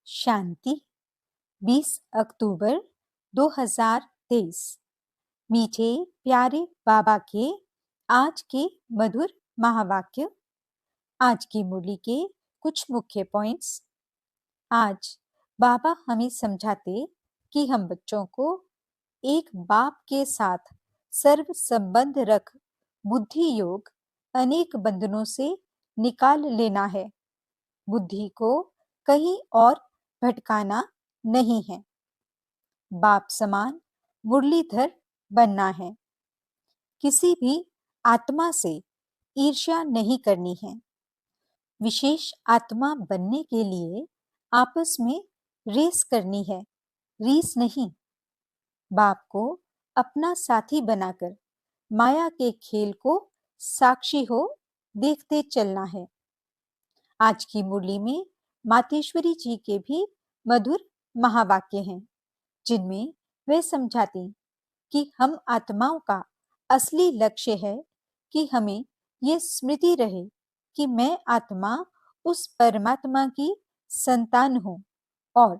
शांति 20 अक्टूबर 2023। मीठे प्यारे बाबा के आज के मधुर महावाक्य। आज की मुरली के कुछ मुख्य पॉइंट्स। आज बाबा हमें समझाते कि हम बच्चों को एक बाप के साथ सर्व संबंध रख बुद्धि योग अनेक बंधनों से निकाल लेना है। बुद्धि को कहीं और भटकाना नहीं है। बाप समान मुरलीधर बनना है। किसी भी आत्मा से ईर्ष्या नहीं करनी है। विशेष आत्मा बनने के लिए आपस में रेस करनी है, रीस नहीं। बाप को अपना साथी बनाकर माया के खेल को साक्षी हो देखते चलना है। आज की मुरली में मातेश्वरी जी के भी मधुर महावाक्य हैं, जिनमें वे समझाती कि हम आत्माओं का असली लक्ष्य है कि हमें ये स्मृति रहे कि मैं आत्मा उस परमात्मा की संतान हूँ और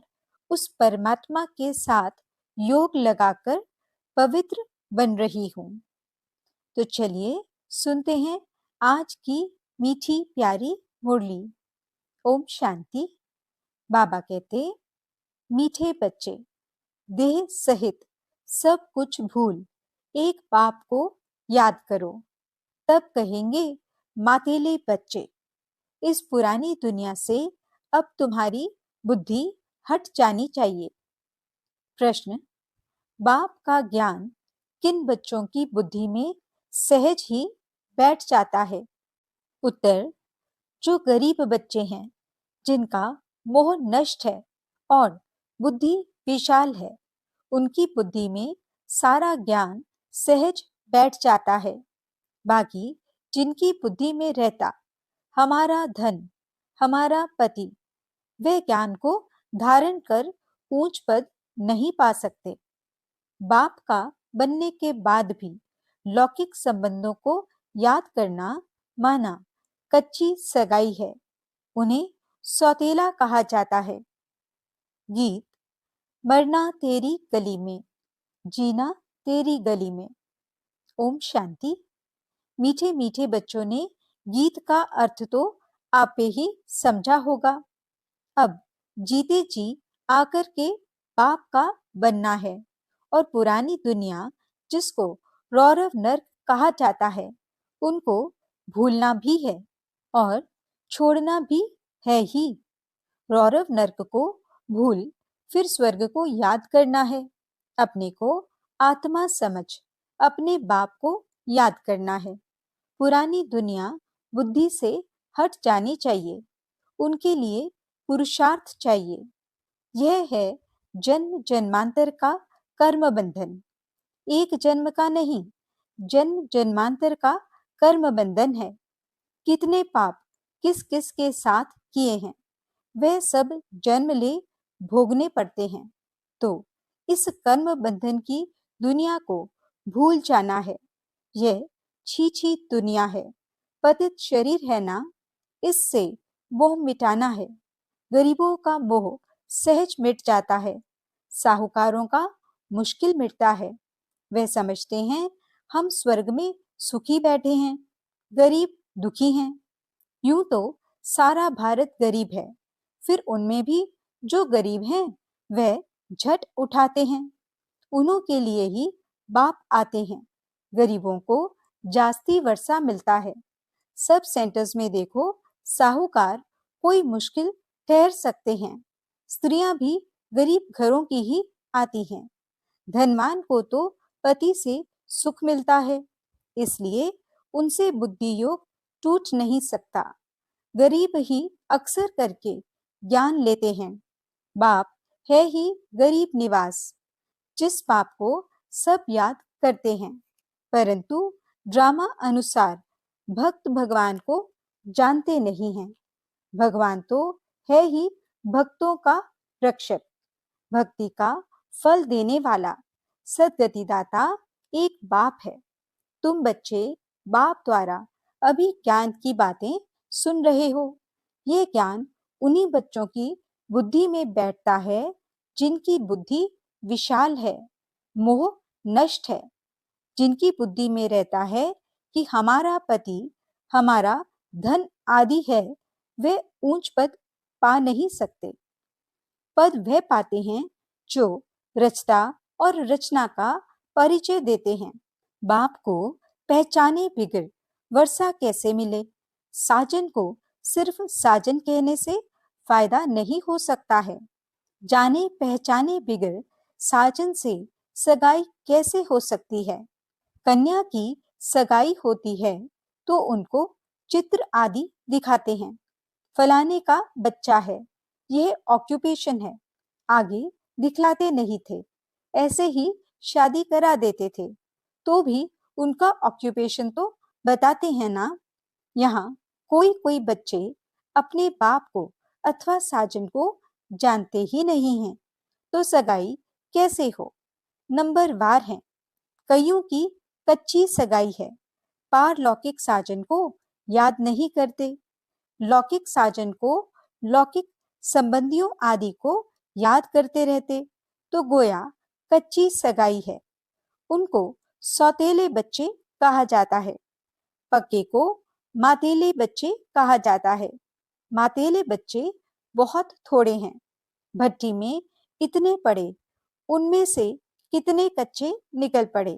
उस परमात्मा के साथ योग लगाकर पवित्र बन रही हूँ। तो चलिए सुनते हैं आज की मीठी प्यारी मुरली। ओम शांति। बाबा कहते, मीठे बच्चे, देह सहित सब कुछ भूल एक बाप को याद करो, तब कहेंगे मातेले बच्चे। इस पुरानी दुनिया से अब तुम्हारी बुद्धि हट जानी चाहिए। प्रश्न, बाप का ज्ञान किन बच्चों की बुद्धि में सहज ही बैठ जाता है? उत्तर, जो गरीब बच्चे हैं, जिनका मोह नष्ट है और बुद्धि विशाल है, उनकी बुद्धि में सारा ज्ञान सहज बैठ जाता है। बाकी जिनकी बुद्धि में रहता हमारा धन, हमारा पति, वे ज्ञान को धारण कर ऊंच पद नहीं पा सकते। बाप का बनने के बाद भी लौकिक संबंधों को याद करना माना कच्ची सगाई है। उन्हें सौतेला कहा जाता है। गीत, मरना तेरी गली में, जीना तेरी गली में। ओम शांति। मीठे मीठे बच्चों ने गीत का अर्थ तो आपे ही समझा होगा। अब जीते जी आकर के बाप का बनना है और पुरानी दुनिया जिसको रौरव नर्क कहा जाता है, उनको भूलना भी है और छोड़ना भी है ही। रौरव नर्क को भूल फिर स्वर्ग को याद करना है। अपने को आत्मा समझ अपने बाप को याद करना है। पुरानी दुनिया बुद्धि से हट जानी चाहिए। उनके लिए पुरुषार्थ चाहिए। यह है जन्म जन्मांतर का कर्म बंधन। एक जन्म का नहीं, जन्म जन्मांतर का कर्म बंधन है। कितने पाप किस किस के साथ किए हैं, वह सब जन्म ले भोगने पड़ते हैं। तो इस कर्म बंधन की दुनिया को भूल जाना है। यह छी दुनिया है, पतित शरीर है ना, इससे मोह मिटाना है। गरीबों का मोह सहज मिट जाता है। साहूकारों का मुश्किल मिटता है। वे समझते हैं हम स्वर्ग में सुखी बैठे हैं, गरीब दुखी हैं। यूं तो सारा भारत गरीब है, फिर उनमें भी जो गरीब हैं वह झट उठाते हैं। उन्हों के लिए ही बाप आते हैं। गरीबों को जास्ती वर्षा मिलता है। सब सेंटर्स में देखो, साहूकार कोई मुश्किल ठहर सकते हैं। स्त्रियां भी गरीब घरों की ही आती हैं। धनवान को तो पति से सुख मिलता है, इसलिए उनसे बुद्धि योग टूट नहीं सकता। गरीब ही अक्सर करके ज्ञान लेते हैं। बाप है ही गरीब निवास, जिस बाप को सब याद करते हैं, परंतु ड्रामा अनुसार भक्त भगवान को जानते नहीं हैं। भगवान तो है ही भक्तों का रक्षक, भक्ति का फल देने वाला सद्गतिदाता एक बाप है। तुम बच्चे बाप द्वारा अभी ज्ञान की बातें सुन रहे हो। ये ज्ञान उन्हीं बच्चों की बुद्धि में बैठता है जिनकी बुद्धि विशाल है, मोह नष्ट है। जिनकी बुद्धि में रहता है कि हमारा पति हमारा धन आदि है, वे ऊंच पद पा नहीं सकते। पद वह पाते हैं जो रचता और रचना का परिचय देते हैं। बाप को पहचाने बिगर वर्षा कैसे मिले? साजन को सिर्फ साजन कहने से फायदा नहीं हो सकता है। जाने पहचाने बिगर साजन से सगाई कैसे हो सकती है? कन्या की सगाई होती है तो उनको चित्र आदि दिखाते हैं। फलाने का बच्चा है, यह ऑक्यूपेशन है, आगे दिखलाते नहीं थे। ऐसे ही शादी करा देते थे, तो भी उनका ऑक्यूपेशन तो बताते हैं ना। यहाँ कोई कोई बच्चे अपने बाप को अथवा साजन को जानते ही नहीं हैं, तो सगाई कैसे हो? नंबर वार है। कईयों की कच्ची सगाई है, पारलौकिक साजन को याद नहीं करते। लौकिक साजन को लौकिक संबंधियों आदि को याद करते रहते, तो गोया कच्ची सगाई है। उनको सौतेले बच्चे कहा जाता है। पक्के को मातेले बच्चे कहा जाता है। मातेले बच्चे बहुत थोड़े हैं। भट्टी में इतने पड़े, उनमें से कितने कच्चे निकल पड़े।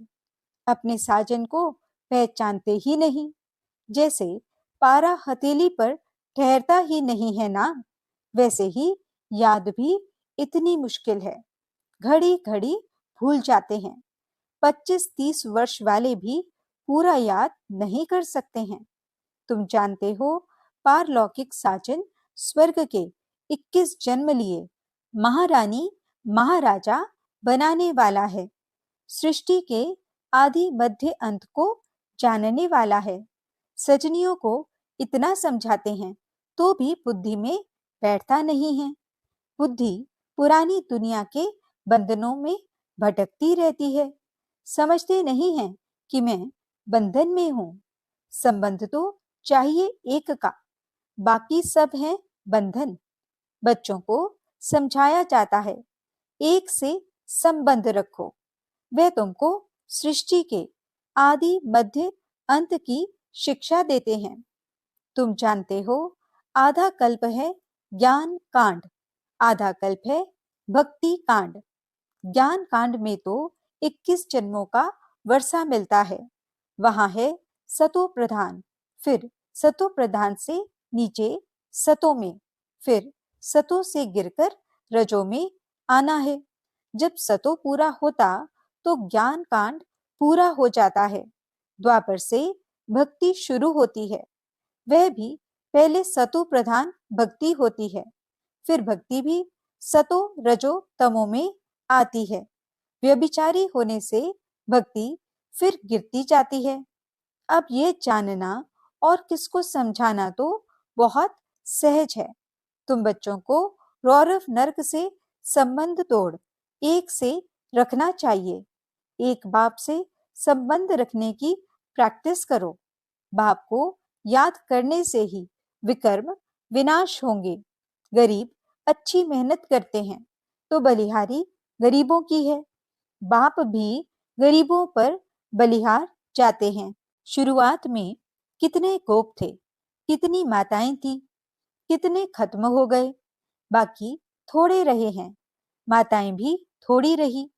अपने साजन को पहचानते ही नहीं, जैसे पारा हथेली पर ठहरता ही नहीं है ना, वैसे ही याद भी इतनी मुश्किल है। घड़ी घड़ी भूल जाते हैं। 25-30 वर्ष वाले भी पूरा याद नहीं कर सकते हैं। तुम जानते हो, पारलौकिक साजन स्वर्ग के 21 जन्म लिए महारानी महाराजा बनाने वाला है। सृष्टि के आदि मध्य अंत को जानने वाला है। सजनियों को इतना समझाते हैं तो भी बुद्धि में बैठता नहीं है। बुद्धि पुरानी दुनिया के बंधनों में भटकती रहती है। समझते नहीं है कि मैं बंधन में हूँ। संबंध तो चाहिए एक का, बाकी सब है बंधन। बच्चों को समझाया जाता है, एक से संबंध रखो। वे तुमको सृष्टि के आदि मध्य अंत की शिक्षा देते हैं। तुम जानते हो, आधा कल्प है ज्ञान कांड, आधा कल्प है भक्ति कांड। ज्ञान कांड में तो 21 जन्मों का वर्षा मिलता है। वहां है सतो प्रधान, फिर सतो प्रधान से नीचे सतो में, फिर सतो से गिरकर रजो में आना है। जब सतो पूरा होता तो ज्ञान कांड पूरा हो जाता है। द्वापर से भक्ति शुरू होती है। वह भी पहले सतो प्रधान भक्ति होती है, फिर भक्ति भी सतो रजो तमो में आती है। व्यभिचारी होने से भक्ति फिर गिरती जाती है। अब ये जानना और किसको समझाना तो बहुत सहज है। तुम बच्चों को रौरव नर्क से संबंध तोड़ एक से रखना चाहिए। एक बाप से संबंध रखने की प्रैक्टिस करो। बाप को याद करने से ही विकर्म विनाश होंगे। गरीब अच्छी मेहनत करते हैं तो बलिहारी गरीबों की है। बाप भी गरीबों पर बलिहार जाते हैं। शुरुआत में कितने गोप थे, कितनी माताएं थी, कितने खत्म हो गए, बाकी थोड़े रहे हैं। माताएं भी थोड़ी रही।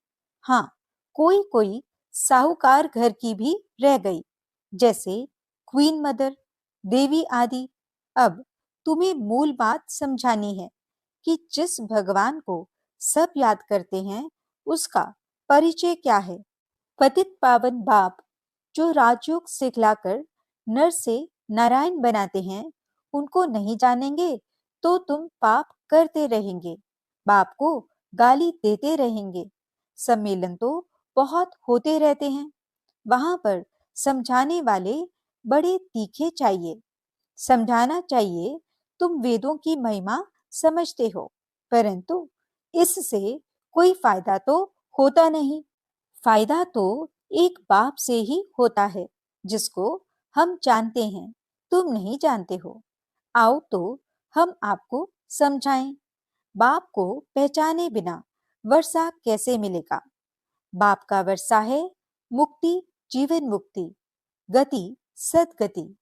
हाँ, कोई कोई साहूकार घर की भी रह गई, जैसे क्वीन मदर, देवी आदि। अब तुम्हें मूल बात समझानी है कि जिस भगवान को सब याद करते हैं, उसका परिचय क्या है। पतित पावन बाप जो राजयोग सिखलाकर नर से नारायण बनाते हैं, उनको नहीं जानेंगे तो तुम पाप करते रहेंगे, बाप को गाली देते रहेंगे। सम्मेलन तो बहुत होते रहते हैं, वहां पर समझाने वाले बड़े तीखे चाहिए। समझाना चाहिए, तुम वेदों की महिमा समझते हो, परंतु इससे कोई फायदा तो होता नहीं। फायदा तो एक बाप से ही होता है, जिसको हम जानते हैं, तुम नहीं जानते हो। आओ तो हम आपको समझाएं। बाप को पहचाने बिना वर्षा कैसे मिलेगा? बाप का वर्षा है मुक्ति, जीवन मुक्ति, गति, सदगति।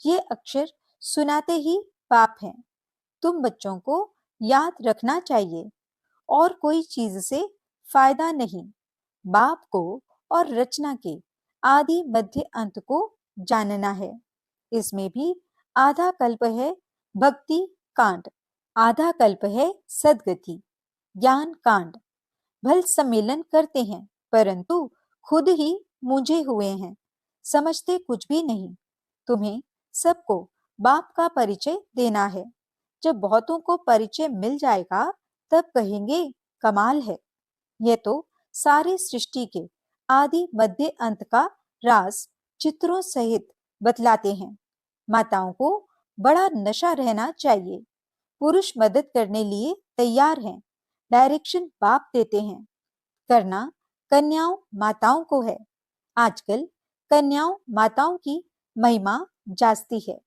ये अक्षर सुनाते ही बाप हैं। तुम बच्चों को याद रखना चाहिए, और कोई चीज से फायदा नहीं। बाप को और रचना के आदि मध्य अंत को जानना है। इसमें भी आधा कल्प है भक्ति कांड, आधा कल्प है सदगति ज्ञान कांड। भल सम्मेलन करते हैं, परंतु खुद ही मूंझे हुए हैं, समझते कुछ भी नहीं। तुम्हें सबको बाप का परिचय देना है। जब बहुतों को परिचय मिल जाएगा, तब कहेंगे कमाल है। यह तो सारी सृष्टि के आदि मध्य अंत का राज चित्रों सहित बतलाते हैं। माताओं को बड़ा नशा रहना चाहिए। पुरुष मदद करने लिए तैयार हैं, डायरेक्शन बाप देते हैं। करना कन्याओं माताओं को है। आजकल कन्याओं माताओं की महिमा जास्ती है।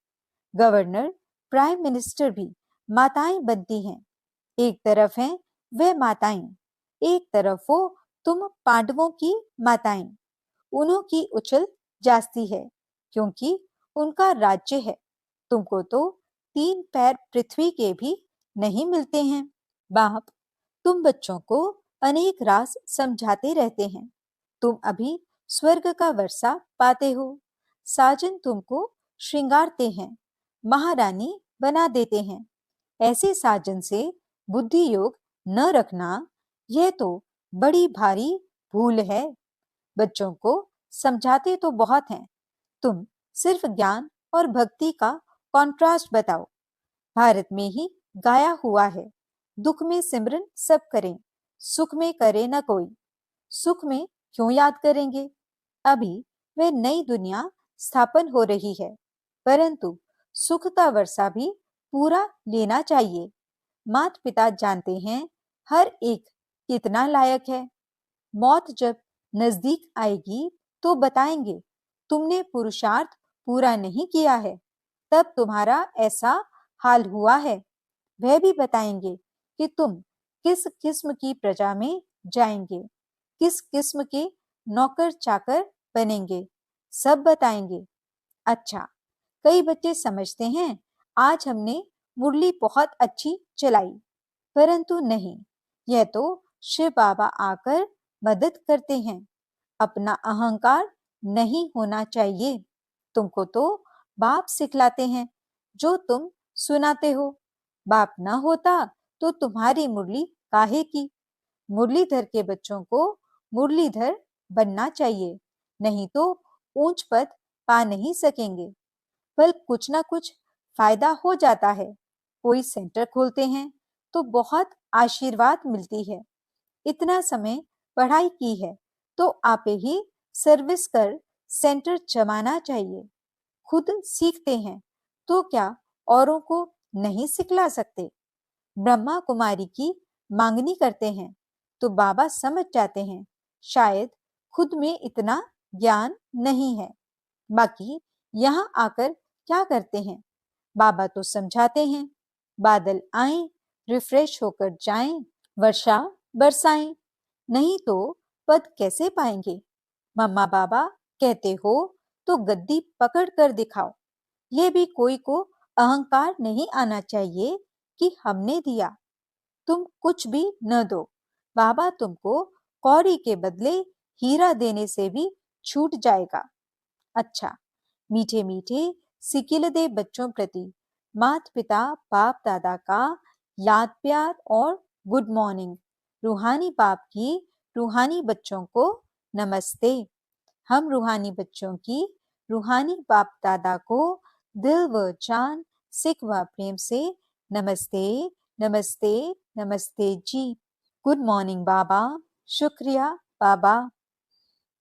गवर्नर, प्राइम मिनिस्टर भी माताएं बनती हैं। एक तरफ हैं वे माताएं, एक तरफ वो तुम पांडवों की माताएं। उन्हों की उछल जास्ती है, क्योंकि उनका राज्य है। तुमको तो 3 पैर पृथ्वी के भी नहीं मिलते हैं। बाप तुम बच्चों को अनेक राज समझाते रहते हैं। तुम अभी स्वर्ग का वर्षा पाते हो। साजन तुमको श्रृंगारते हैं, महारानी बना देते हैं। ऐसे साजन से बुद्धि योग न रखना, यह तो बड़ी भारी भूल है। बच्चों को समझाते तो बहुत हैं, तुम सिर्फ ज्ञान और भक्ति का कॉन्ट्रास्ट बताओ। भारत में ही गाया हुआ है, दुख में सिमरन सब करें, सुख में करे न कोई। सुख में क्यों याद करेंगे? अभी वे नई दुनिया स्थापन हो रही है, परंतु सुख का वर्षा भी पूरा लेना चाहिए। माता पिता जानते हैं हर एक कितना लायक है। मौत जब नजदीक आएगी तो बताएंगे तुमने पुरुषार्थ पूरा नहीं किया है, तब तुम्हारा ऐसा हाल हुआ है। वह भी बताएंगे कि तुम किस किस्म की प्रजा में जाएंगे, किस किस्म के नौकर चाकर बनेंगे, सब बताएंगे। अच्छा, कई बच्चे समझते हैं आज हमने मुरली बहुत अच्छी चलाई, परंतु नहीं, यह तो शिव बाबा आकर मदद करते हैं। अपना अहंकार नहीं होना चाहिए। तुमको तो बाप सिखलाते हैं जो तुम सुनाते हो। बाप ना होता तो तुम्हारी मुरली काहे की? मुरलीधर के बच्चों को मुरलीधर बनना चाहिए, नहीं तो ऊंच पद पा नहीं सकेंगे। पर कुछ ना कुछ फायदा हो जाता है। कोई सेंटर खोलते हैं तो बहुत आशीर्वाद मिलती है। इतना समय पढ़ाई की है तो आपे ही सर्विस कर सेंटर जमाना चाहिए। खुद सीखते हैं तो क्या औरों को नहीं सिखला सकते? ब्रह्मा कुमारी की मांगनी करते हैं तो बाबा समझ जाते हैं शायद खुद में इतना ज्ञान नहीं है। बाकी यहाँ आकर क्या करते हैं? बाबा तो समझाते हैं, बादल आए, रिफ्रेश होकर जाएं, वर्षा बरसाएं, नहीं तो पद कैसे पाएंगे? मम्मा बाबा कहते हो तो गद्दी पकड़ कर दिखाओ। ये भी कोई को अहंकार नहीं आना चाहिए कि हमने दिया। तुम कुछ भी न दो, बाबा तुमको कौड़ी के बदले हीरा देने से भी छूट जाएगा। अच्छा, मीठे मीठे सिकिलदे बच्चों प्रति माता पिता बाप दादा का याद प्यार और गुड मॉर्निंग। रूहानी बाप की रूहानी बच्चों को नमस्ते। हम रूहानी बच्चों की रूहानी बाप दादा को दिल व जान सिख व प्रेम से नमस्ते नमस्ते नमस्ते जी। गुड मॉर्निंग बाबा। शुक्रिया बाबा।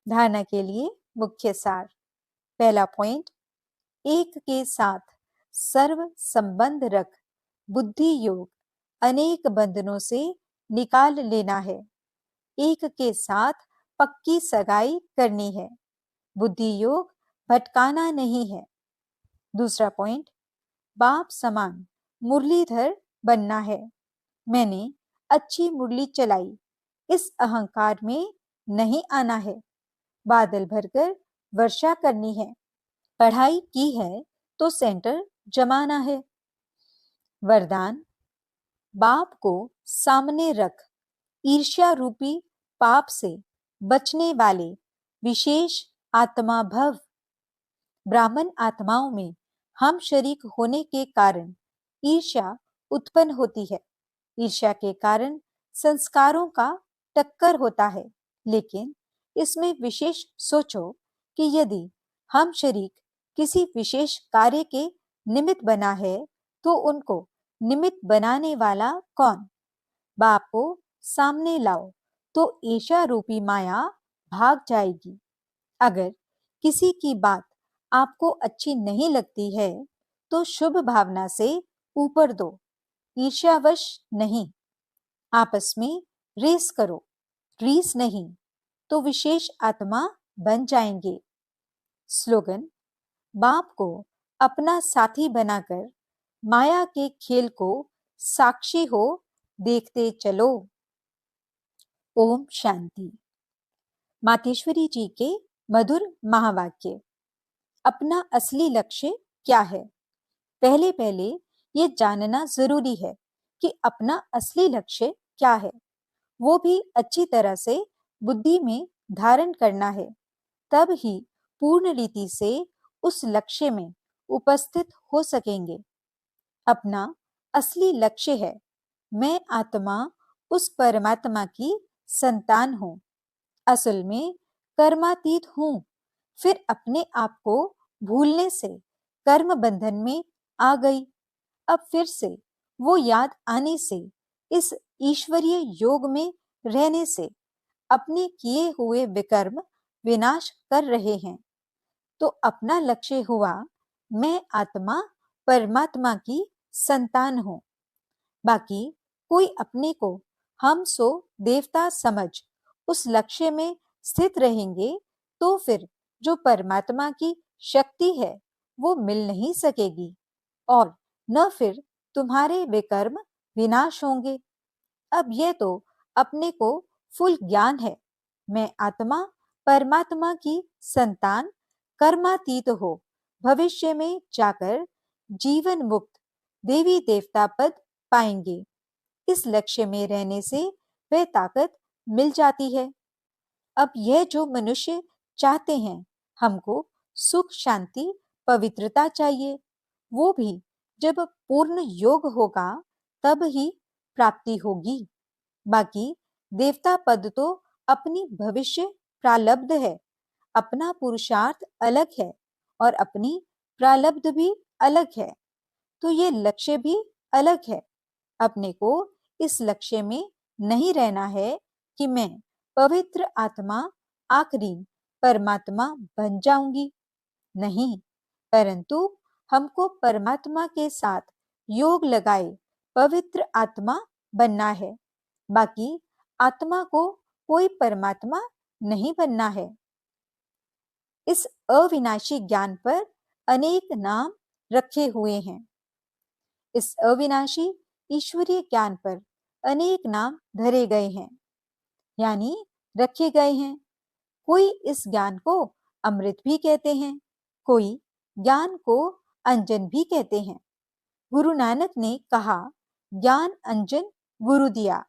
धारणा के लिए मुख्य सार। पहला पॉइंट, एक के साथ सर्व संबंध रख बुद्धि योग अनेक बंधनों से निकाल लेना है। एक के साथ पक्की सगाई करनी है। बुद्धि योग भटकाना नहीं है। दूसरा पॉइंट, बाप समान मुरलीधर बनना है। मैंने अच्छी मुरली चलाई, इस अहंकार में नहीं आना है। बादल भरकर वर्षा करनी है, पढ़ाई की है तो सेंटर जमाना है। वरदान, बाप को सामने रख, ईर्ष्या रूपी पाप से बचने वाले विशेष आत्मा भव। ब्राह्मण आत्माओं में हम शरीक होने के कारण ईर्ष्या उत्पन्न होती है। ईर्ष्या के कारण संस्कारों का टक्कर होता है, लेकिन इसमें विशेष सोचो कि यदि हम शरीक किसी विशेष कार्य के निमित्त बना है तो उनको निमित्त बनाने वाला कौन? बाप को सामने लाओ तो ईर्ष्या रूपी माया भाग जाएगी। अगर किसी की बात आपको अच्छी नहीं लगती है तो शुभ भावना से ऊपर दो, ईर्ष्यावश नहीं। आपस में रेस करो, रीस नहीं, तो विशेष आत्मा बन जाएंगे। स्लोगन, बाप को अपना साथी बनाकर माया के खेल को साक्षी हो देखते चलो। ओम शांति। मातेश्वरी जी के मधुर महावाक्य। अपना असली लक्ष्य क्या है? पहले पहले ये जानना जरूरी है कि अपना असली लक्ष्य क्या है। वो भी अच्छी तरह से बुद्धि में धारण करना है, तब ही पूर्ण रीति से उस लक्ष्य में उपस्थित हो सकेंगे। अपना असली लक्ष्य है, मैं आत्मा उस परमात्मा की संतान हूँ। असल में कर्मातीत हूँ। फिर अपने आप को भूलने से कर्म बंधन में आ गई। अब फिर से वो याद आने से, इस ईश्वरीय योग में रहने से अपने किए हुए विकर्म विनाश कर रहे हैं। तो अपना लक्ष्य हुआ, मैं आत्मा परमात्मा की संतान हूँ। बाकी कोई अपने को हम सो देवता समझ उस लक्ष्य में स्थित रहेंगे तो फिर जो परमात्मा की शक्ति है वो मिल नहीं सकेगी और न फिर तुम्हारे विकर्म विनाश होंगे। अब यह तो अपने को फुल ज्ञान है, मैं आत्मा परमात्मा की संतान कर्मातीत हो भविष्य में जाकर जीवन मुक्त देवी देवता पद पाएंगे। इस लक्ष्य में रहने से वह ताकत मिल जाती है। अब यह जो मनुष्य चाहते हैं, हमको सुख शांति पवित्रता चाहिए, वो भी जब पूर्ण योग होगा तब ही प्राप्ति होगी। बाकी देवता पद तो अपनी भविष्य प्रालब्ध है, अपना पुरुषार्थ अलग है और अपनी प्रालब्ध भी अलग है, तो ये लक्ष्य भी अलग है। अपने को इस लक्ष्य में नहीं रहना है कि मैं पवित्र आत्मा आखिरी परमात्मा बन जाऊंगी, नहीं, परंतु हमको परमात्मा के साथ योग लगाए पवित्र आत्मा बनना है। बाकी आत्मा को कोई परमात्मा नहीं बनना है। इस अविनाशी ज्ञान पर अनेक नाम रखे हुए हैं। इस अविनाशी ईश्वरीय ज्ञान पर अनेक नाम धरे गए हैं, यानी रखे गए हैं। कोई इस ज्ञान को अमृत भी कहते हैं, कोई ज्ञान को अंजन भी कहते हैं। गुरु नानक ने कहा, ज्ञान अंजन गुरु दिया।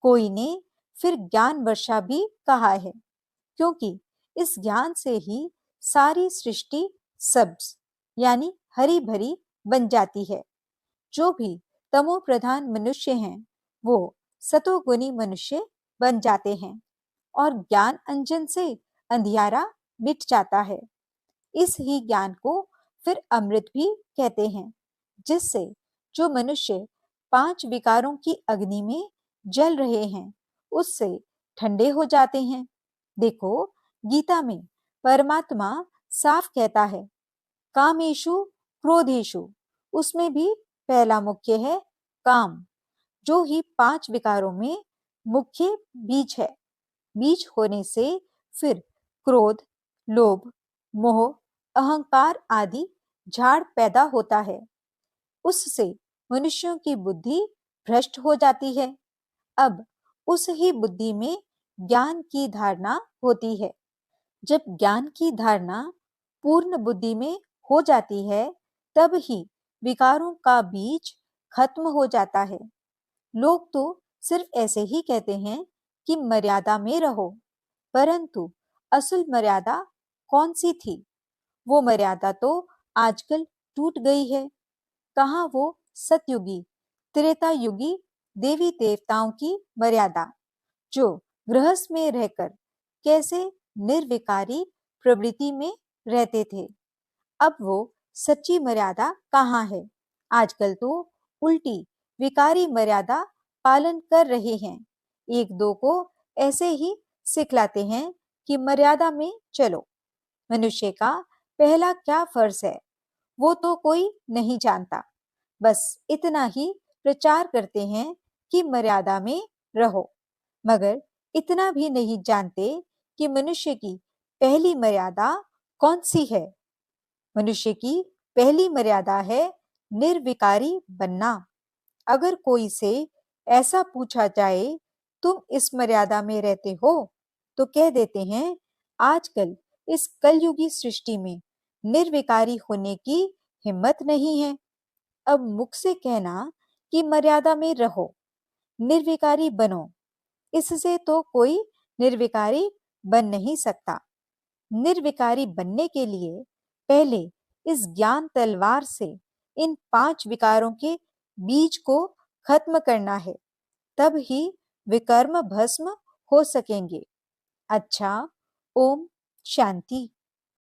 कोई ने फिर ज्ञान वर्षा भी कहा है, क्योंकि इस ज्ञान से ही सारी सृष्टि सब्ज यानी हरी भरी बन जाती है। जो भी तमो प्रधान मनुष्य हैं वो सतोगुणी मनुष्य बन जाते हैं और ज्ञान अंजन से अंधियारा मिट जाता है। इस ही ज्ञान को फिर अमृत भी कहते हैं, जिससे जो मनुष्य 5 विकारों की अग्नि में जल रहे हैं उससे ठंडे हो जाते हैं। देखो, गीता में परमात्मा साफ कहता है, कामेषु क्रोधेषु, उसमें भी पहला मुख्य है काम, जो ही 5 विकारों में मुख्य बीज है। बीज होने से फिर क्रोध, लोभ, मोह, अहंकार आदि झाड़ पैदा होता है। उससे मनुष्यों की बुद्धि भ्रष्ट हो जाती है। अब उस ही बुद्धि में ज्ञान की धारणा होती है। जब ज्ञान की धारणा पूर्ण बुद्धि में हो जाती है, तब ही विकारों का बीज खत्म हो जाता है। लोग तो सिर्फ ऐसे ही कहते हैं कि मर्यादा में रहो, परंतु असल मर्यादा कौन सी थी? वो मर्यादा तो आजकल टूट गई है। कहाँ वो सतयुगी, त्रेता युगी देवी देवताओं की मर्यादा, जो गृहस्थ में रहकर कैसे निर्विकारी प्रवृत्ति में रहते थे। अब वो सच्ची मर्यादा कहाँ है? आजकल तो उल्टी विकारी मर्यादा पालन कर रहे हैं। एक दो को ऐसे ही सिखलाते हैं कि मर्यादा में चलो। मनुष्य का पहला क्या फर्ज है, वो तो कोई नहीं जानता। बस इतना ही प्रचार करते हैं कि मर्यादा में रहो, मगर इतना भी नहीं जानते कि मनुष्य की पहली मर्यादा कौन सी है। मनुष्य की पहली मर्यादा है निर्विकारी बनना। अगर कोई से ऐसा पूछा जाए, तुम इस मर्यादा में रहते हो, तो कह देते हैं, आजकल इस कलयुगी सृष्टि में निर्विकारी होने की हिम्मत नहीं है। अब मुख से कहना कि मर्यादा में रहो, निर्विकारी बनो, इससे तो कोई निर्विकारी बन नहीं सकता। निर्विकारी बनने के लिए पहले इस ज्ञान तलवार से इन 5 विकारों के बीज को खत्म करना है, तब ही विकर्म भस्म हो सकेंगे। अच्छा, ओम शांति।